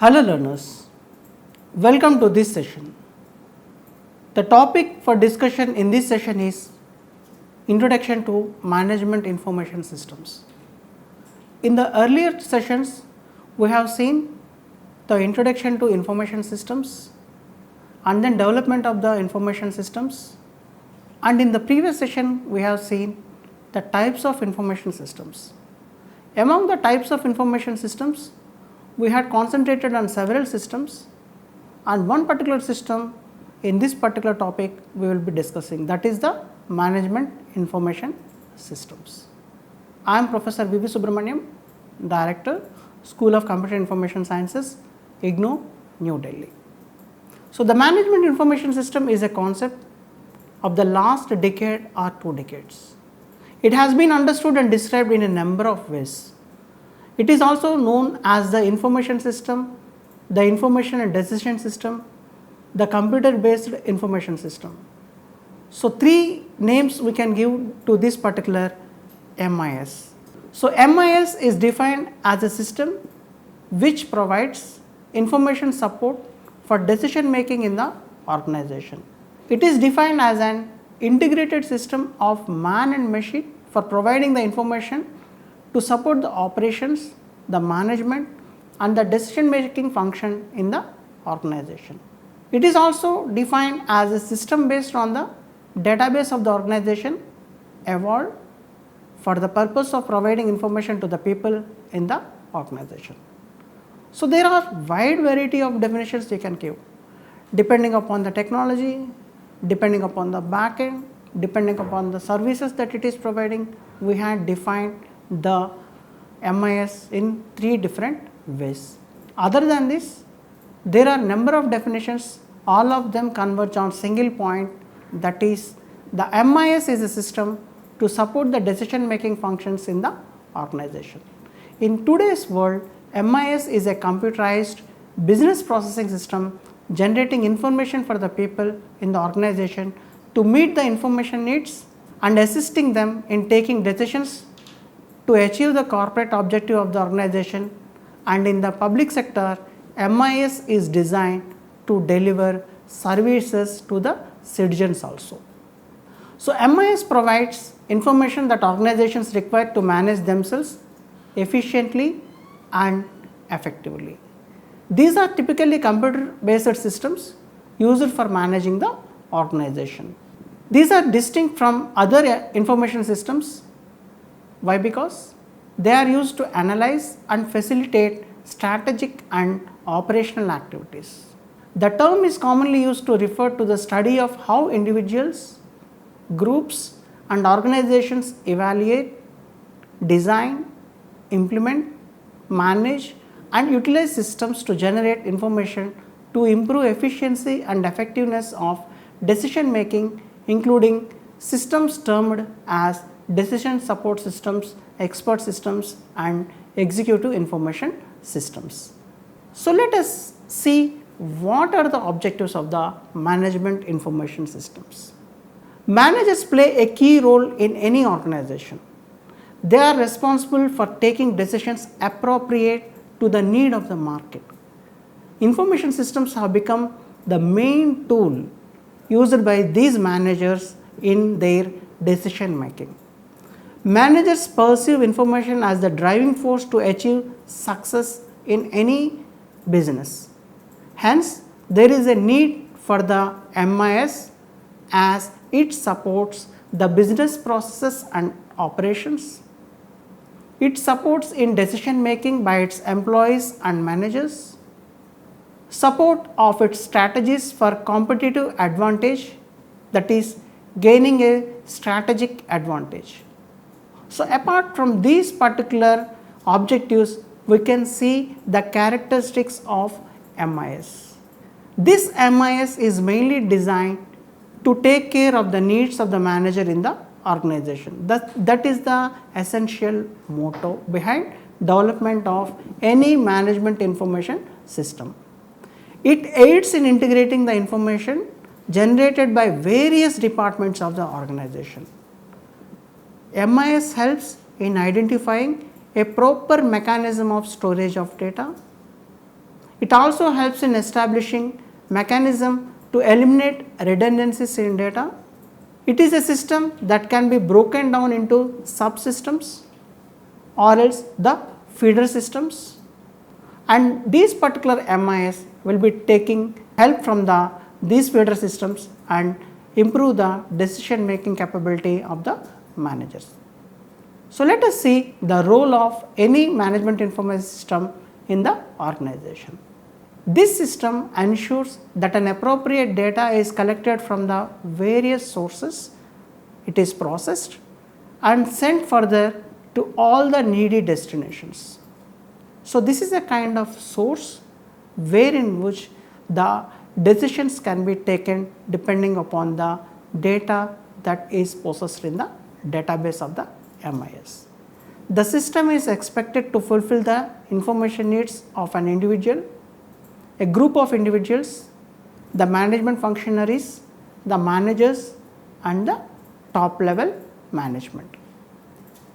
Hello learners, welcome to this session. The topic for discussion in this session is Introduction to Management Information Systems. In the earlier sessions, we have seen the introduction to information systems and then development of the information systems, and in the previous session we have seen the types of information systems. Among the types of information systems, we had concentrated on several systems, and one particular system in this particular topic we will be discussing, that is the management information systems. I am Professor Subrahmanyam, Director, School of Computer Information Sciences, IGNOU, New Delhi. So, the management information system is a concept of the last decade or 2 decades. It has been understood and described in a number of ways. It is also known as the information system, the information and decision system, the computer based information system. So, 3 names we can give to this particular MIS. So, MIS is defined as a system which provides information support for decision making in the organization. It is defined as an integrated system of man and machine for providing the information to support the operations, the management and the decision making function in the organization. It is also defined as a system based on the database of the organization evolved for the purpose of providing information to the people in the organization. So, there are wide variety of definitions you can give depending upon the technology, depending upon the backend, depending upon the services that it is providing. We had defined the MIS in 3 different ways. Other than this, there are number of definitions, all of them converge on single point, that is the MIS is a system to support the decision making functions in the organization. In today's world, MIS is a computerized business processing system generating information for the people in the organization to meet the information needs and assisting them in taking decisions to achieve the corporate objective of the organization. And in the public sector, MIS is designed to deliver services to the citizens also. So, MIS provides information that organizations require to manage themselves efficiently and effectively. These are typically computer based systems used for managing the organization. These are distinct from other information systems. Why? Because they are used to analyze and facilitate strategic and operational activities. The term is commonly used to refer to the study of how individuals, groups and organizations evaluate, design, implement, manage and utilize systems to generate information to improve efficiency and effectiveness of decision making, including systems termed as decision support systems, expert systems and executive information systems. So, let us see what are the objectives of the management information systems. Managers play a key role in any organization. They are responsible for taking decisions appropriate to the need of the market. Information systems have become the main tool used by these managers in their decision making. Managers perceive information as the driving force to achieve success in any business. Hence, there is a need for the MIS as it supports the business processes and operations. It supports in decision making by its employees and managers, support of its strategies for competitive advantage, that is gaining a strategic advantage. So, apart from these particular objectives, we can see the characteristics of MIS. This MIS is mainly designed to take care of the needs of the manager in the organization. That is the essential motto behind development of any management information system. It aids in integrating the information generated by various departments of the organization. MIS helps in identifying a proper mechanism of storage of data. It also helps in establishing mechanism to eliminate redundancies in data. It is a system that can be broken down into subsystems or else the feeder systems, and these particular MIS will be taking help from these feeder systems and improve the decision making capability of the managers. So, let us see the role of any management information system in the organization. This system ensures that an appropriate data is collected from the various sources, it is processed and sent further to all the needy destinations. So, this is a kind of source wherein which the decisions can be taken depending upon the data that is processed in the database of the MIS. The system is expected to fulfill the information needs of an individual, a group of individuals, the management functionaries, the managers and the top level management.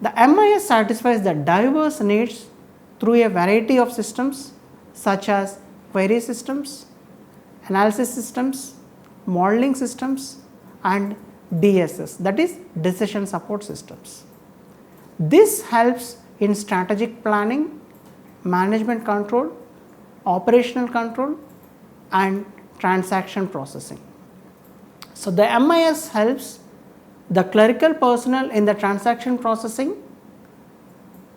The MIS satisfies the diverse needs through a variety of systems such as query systems, analysis systems, modeling systems and DSS, that is decision support systems. This helps in strategic planning, management control, operational control and transaction processing. So, the MIS helps the clerical personnel in the transaction processing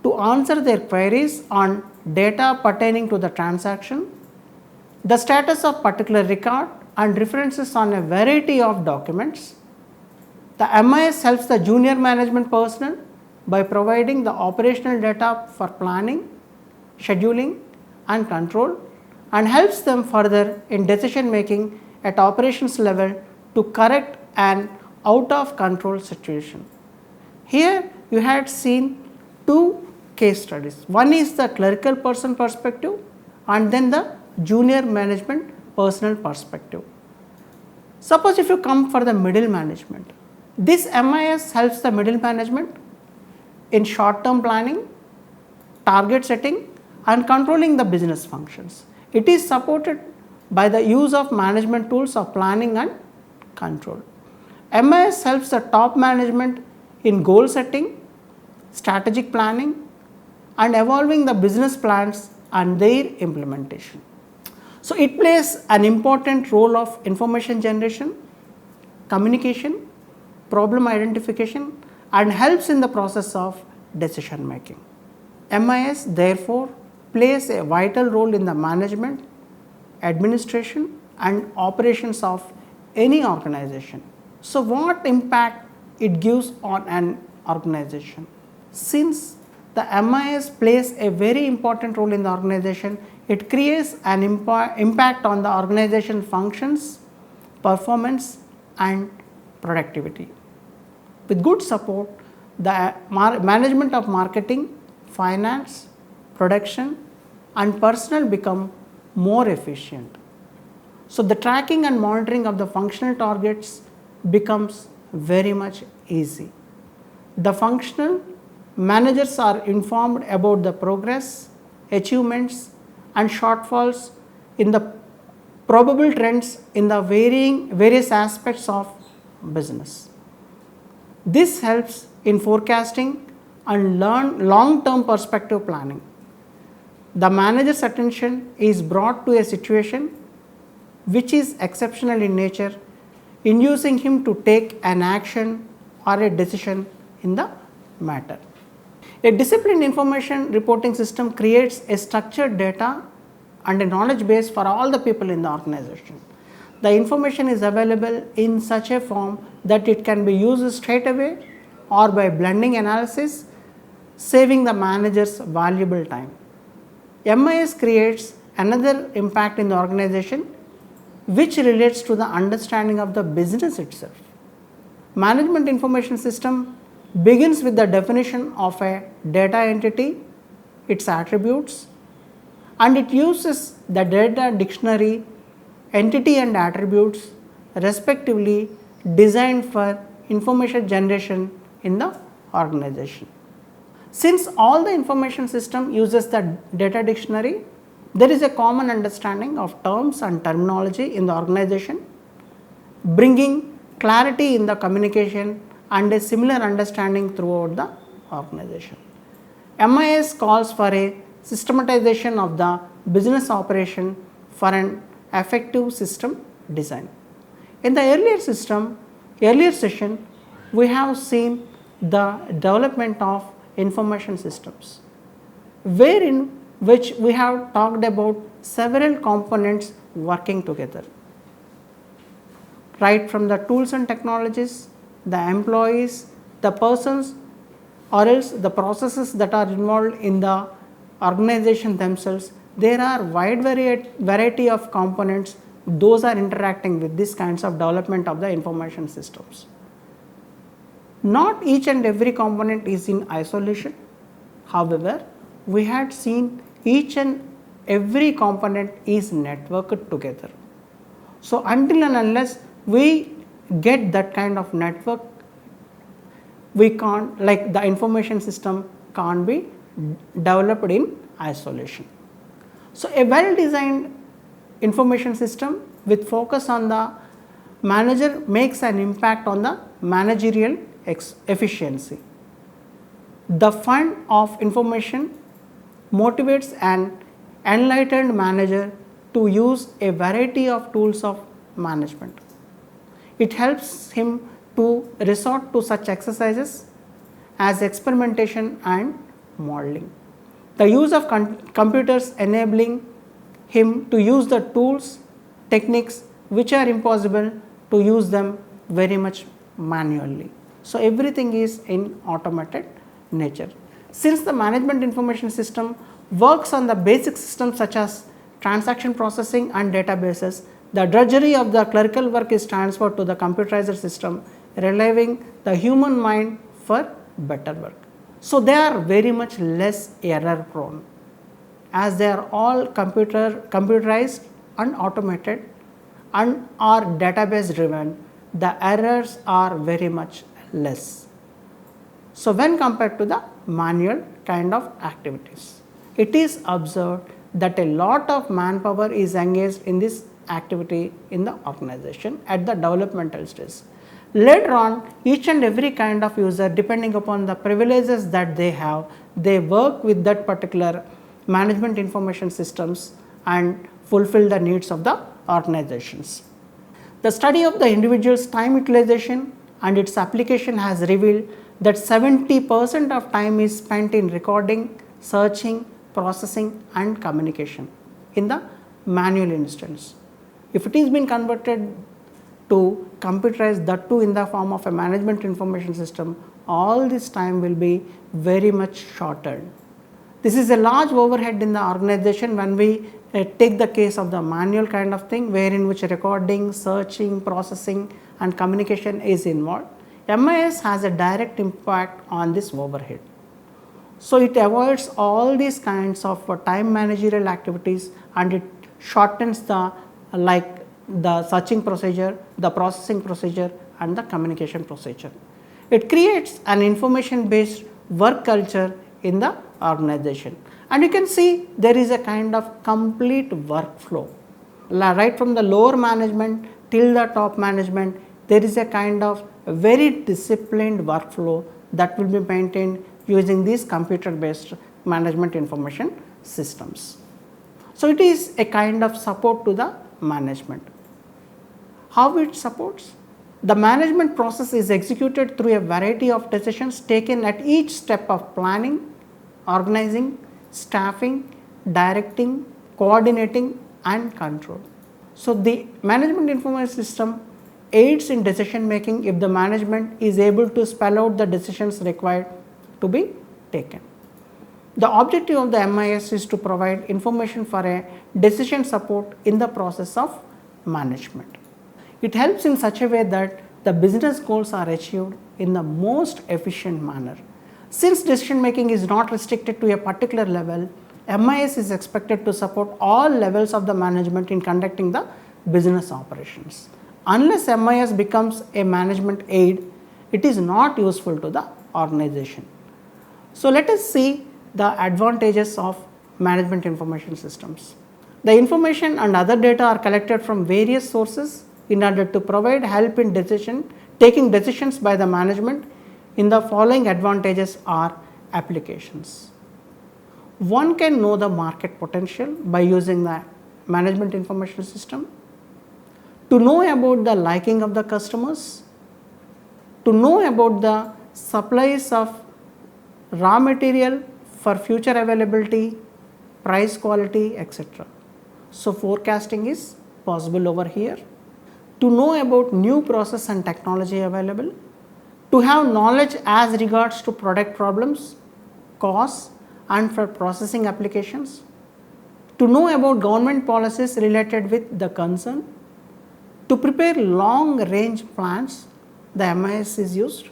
to answer their queries on data pertaining to the transaction, the status of particular record and references on a variety of documents. The MIS helps the junior management personnel by providing the operational data for planning, scheduling and control, and helps them further in decision making at operations level to correct an out of control situation. Here you had seen two case studies. One is the clerical person perspective and then the junior management personnel perspective. Suppose if you come for the middle management, this MIS helps the middle management in short term planning, target setting and controlling the business functions. It is supported by the use of management tools of planning and control. MIS helps the top management in goal setting, strategic planning and evolving the business plans and their implementation. So, it plays an important role of information generation, communication, problem identification and helps in the process of decision making. MIS therefore plays a vital role in the management, administration and operations of any organization. So, what impact it gives on an organization? Since the MIS plays a very important role in the organization, it creates an impact on the organization functions, performance and productivity. With good support, the management of marketing, finance, production and personnel become more efficient. So, the tracking and monitoring of the functional targets becomes very much easy. The functional managers are informed about the progress, achievements and shortfalls in the probable trends in the various aspects of business. This helps in forecasting and long-term perspective planning. The manager's attention is brought to a situation which is exceptional in nature, inducing him to take an action or a decision in the matter. A disciplined information reporting system creates a structured data and a knowledge base for all the people in the organization. The information is available in such a form that it can be used straight away or by blending analysis, saving the manager's valuable time. MIS creates another impact in the organization which relates to the understanding of the business itself. Management information system begins with the definition of a data entity, its attributes, and it uses the data dictionary, entity and attributes respectively designed for information generation in the organization. Since all the information system uses the data dictionary, There is a common understanding of terms and terminology in the organization, bringing clarity in the communication and a similar understanding throughout the organization. MIS calls for a systematization of the business operation for an effective system design. In the earlier session, we have seen the development of information systems, wherein which we have talked about several components working together, right from the tools and technologies, the employees, the persons, or else the processes that are involved in the organization themselves. There are wide variety of components, those are interacting with these kinds of development of the information systems. Not each and every component is in isolation. However, we had seen each and every component is networked together. So, until and unless we get that kind of network, we can't, like the information system can't be developed in isolation. So, a well designed information system with focus on the manager makes an impact on the managerial efficiency. The fund of information motivates an enlightened manager to use a variety of tools of management. It helps him to resort to such exercises as experimentation and modeling. The use of computers enabling him to use the tools, techniques which are impossible to use them very much manually. So, everything is in automated nature. Since the management information system works on the basic systems such as transaction processing and databases, the drudgery of the clerical work is transferred to the computerized system, relieving the human mind for better work. So, they are very much less error prone, as they are all computerized and automated and are database driven. The errors are very much less. So, when compared to the manual kind of activities, it is observed that a lot of manpower is engaged in this activity in the organization at the developmental stage. Later on, each and every kind of user, depending upon the privileges that they have, they work with that particular management information systems and fulfill the needs of the organizations. The study of the individual's time utilization and its application has revealed that 70% of time is spent in recording, searching, processing and communication in the manual instance. If it is been converted to computerized, that too in the form of a management information system, all this time will be very much shortened. This is a large overhead in the organization when we take the case of the manual kind of thing, wherein which recording, searching, processing and communication is involved. MIS has a direct impact on this overhead. So, it avoids all these kinds of time managerial activities and it shortens the searching procedure, the processing procedure and the communication procedure. It creates an information based work culture in the organization, and you can see there is a kind of complete workflow, right from the lower management till the top management. There is a kind of very disciplined workflow that will be maintained using these computer based management information systems. So, it is a kind of support to the management. How it supports? The management process is executed through a variety of decisions taken at each step of planning, organizing, staffing, directing, coordinating and control. So, the management information system aids in decision making if the management is able to spell out the decisions required to be taken. The objective of the MIS is to provide information for a decision support in the process of management. It helps in such a way that the business goals are achieved in the most efficient manner. Since decision making is not restricted to a particular level, MIS is expected to support all levels of the management in conducting the business operations. Unless MIS becomes a management aid, it is not useful to the organization. So, let us see the advantages of management information systems. The information and other data are collected from various sources in order to provide help in taking decisions by the management in the following advantages or applications. One can know the market potential by using the management information system, to know about the liking of the customers, to know about the supplies of raw material for future availability, price, quality, etc. So, forecasting is possible over here. To know about new process and technology available, to have knowledge as regards to product problems, costs and for processing applications, to know about government policies related with the concern, to prepare long range plans, the MIS is used,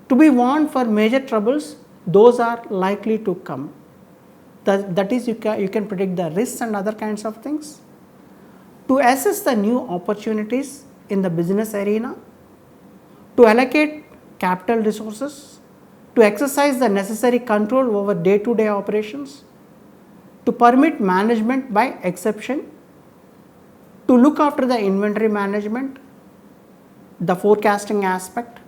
to be warned for major troubles, those are likely to come. That is, you can predict the risks and other kinds of things, to assess the new opportunities in the business arena, to allocate capital resources, to exercise the necessary control over day-to-day operations, to permit management by exception, to look after the inventory management, the forecasting aspect,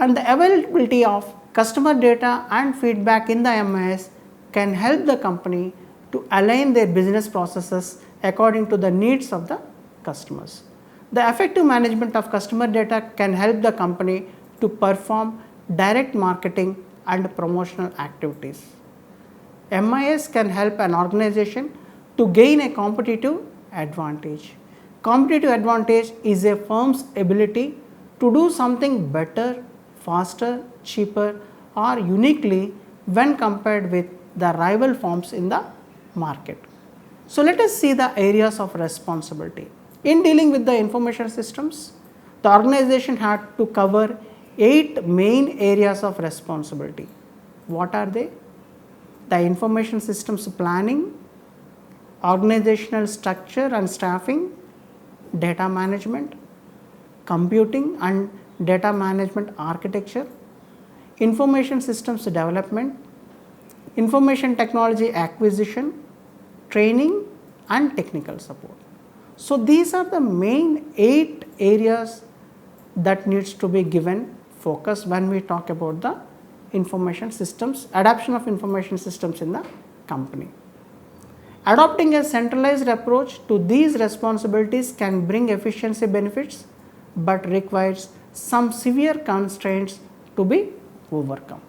and the availability of customer data and feedback in the MIS can help the company to align their business processes according to the needs of the customers. The effective management of customer data can help the company to perform direct marketing and promotional activities. MIS can help an organization to gain a competitive advantage. Competitive advantage is a firm's ability to do something better, faster, cheaper or uniquely when compared with the rival firms in the market. So, let us see the areas of responsibility. In dealing with the information systems, the organization had to cover 8 main areas of responsibility. What are they? The information systems planning, organizational structure and staffing, data management, computing and data management architecture, information systems development, information technology acquisition, training and technical support. So, these are the main 8 areas that needs to be given focus when we talk about the information systems, adoption of information systems in the company. Adopting a centralized approach to these responsibilities can bring efficiency benefits, but requires some severe constraints to be overcome.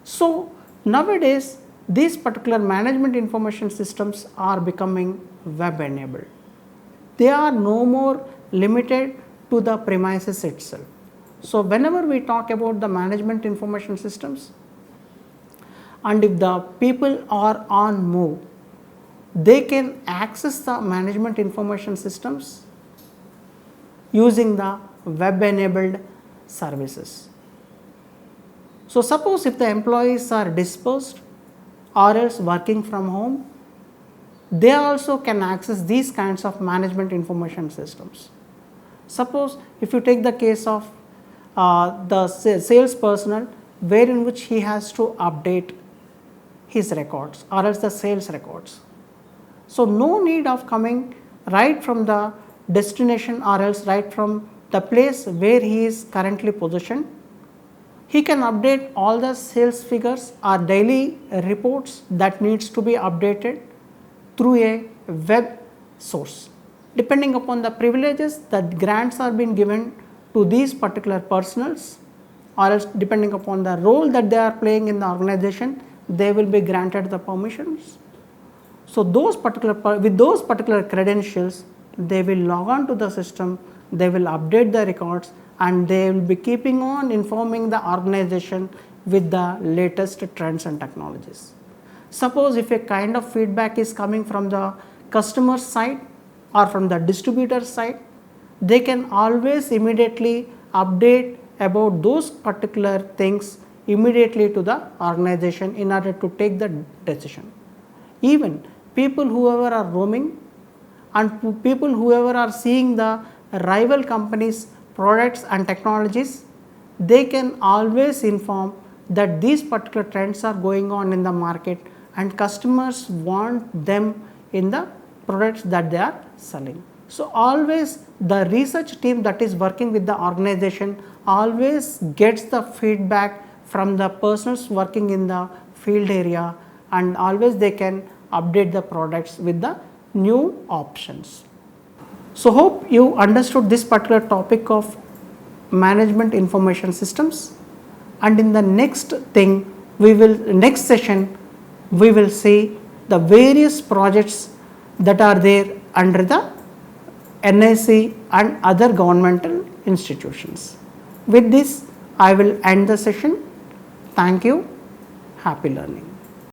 So, nowadays these particular management information systems are becoming web enabled. They are no more limited to the premises itself. So, whenever we talk about the management information systems and if the people are on move, they can access the management information systems using the web enabled services. So, suppose if the employees are dispersed or else working from home, they also can access these kinds of management information systems. Suppose if you take the case of the sales personnel, wherein which he has to update his records or else the sales records. So, no need of coming right from the destination or else right from the place where he is currently positioned. He can update all the sales figures or daily reports that needs to be updated through a web source. Depending upon the privileges that grants are being given to these particular personals or else depending upon the role that they are playing in the organization, they will be granted the permissions. So, with those particular credentials, they will log on to the system, they will update the records and they will be keeping on informing the organization with the latest trends and technologies. Suppose if a kind of feedback is coming from the customer side or from the distributor side, they can always immediately update about those particular things immediately to the organization in order to take the decision. Even people whoever are roaming and people whoever are seeing the rival companies' products and technologies, they can always inform that these particular trends are going on in the market and customers want them in the products that they are selling. So, always the research team that is working with the organization always gets the feedback from the persons working in the field area, and always they can update the products with the new options. So, hope you understood this particular topic of management information systems, and in the next session we will see the various projects that are there under the NIC and other governmental institutions. With this, I will end the session. Thank you. Happy learning.